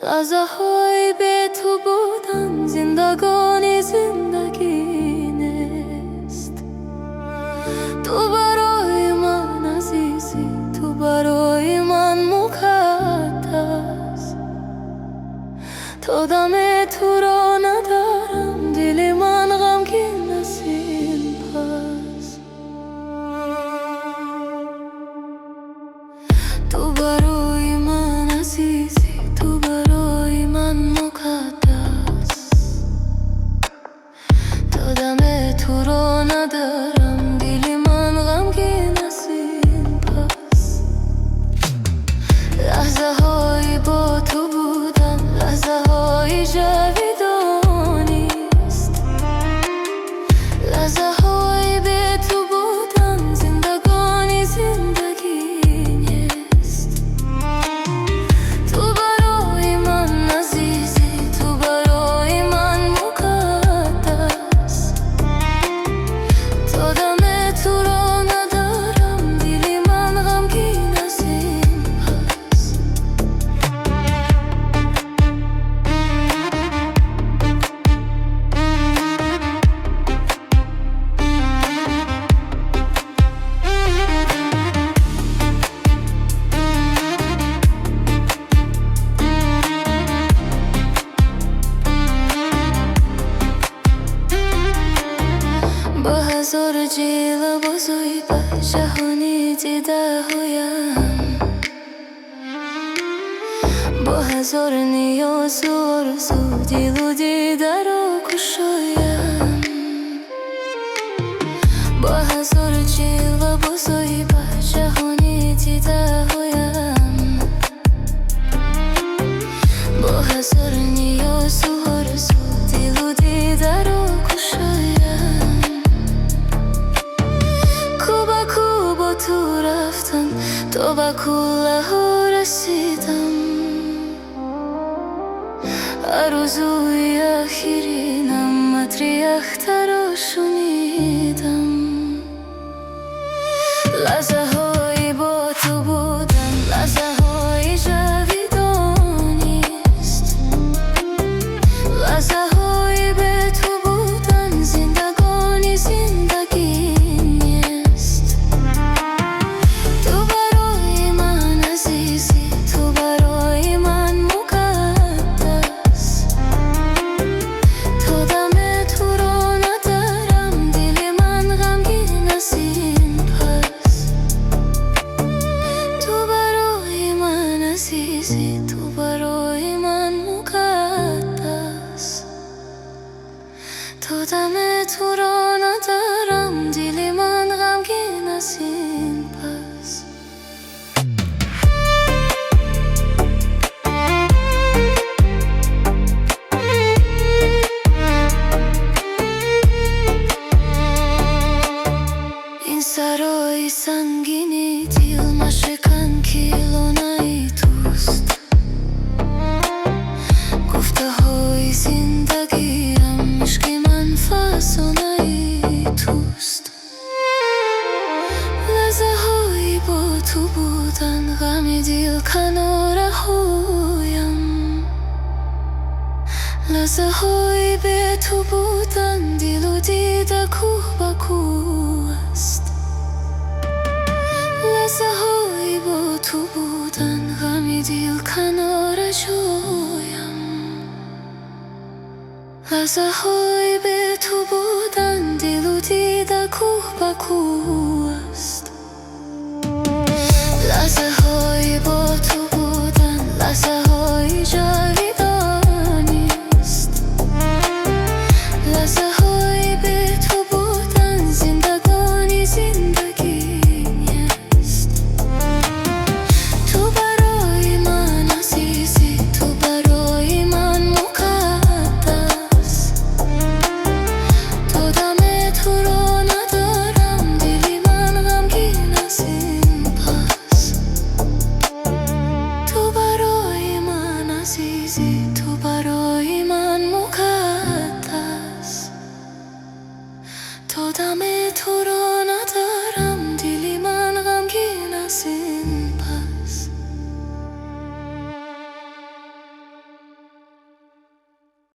لحظه‌هایی به تو بودن زندگانی زندگی نیست. تو برای من عزیزی، تو برای من مقدس. تا دم تو را ندارم، دل من غمگین است این پس. تو برای من عزیزی، تو برای من مقدس. تا دم تو را ندارم، دل من غمگین است این پس. لحظه های با تو بودن، لحظه های جاودانی است. لحظه های به تو بودن زندگانی زندگی نیست. تو برای من عزیزی، تو برای من مقدس. تا دم تو را ندارم، دل من غمگین است این پس. با هزار جیل بزرگ به جهانی دیده هایم، با هزار نیاز و آرزو دل و دیده را گشایم. با هزار جیل بزرگ به جهانی دیده هایم، با هزار نیاز و آرزو دل و دیده را گشایم. کو با تو رفتم، تا به کوله ها رسیدم. آرزوی آخرینم متری اختر را شنیدم. لحظه های با تو بودن، لحظه های جاودانی است. لحظه های به تو بودن زندگانی زندگی نیست. تو برای من عزیزی، تو برای من مقدس. تا دم تو را ندارم، دل من غمگین است این پس. تو برای من عزیزی، تو برای من مقدس. تا دم تو را ندارم، دل من غمگین است این پس. این سرای سنگینی دل مشکن کیلونای توست. گفته های زندگیم عشق من فسانه توست. لحظه های با تو بودن غم دل کنار هایم. لحظه های به تو بودن دل و دیده کوه به کوه است. لحظه های با تو بودن غم دل کنار جایم. لحظه های به تو بودن دل و دیده کوه به کوه است. لحظه های با تو بودن، لحظه های جاودانی است. لحظه های به تو بودن زندگانی زندگی نیست. تو برای من عزیزی، تو برای من مقدس. تا دم تو را ندارم، دل من غمگین است این پس. تو برای من عزیزی، تو برای من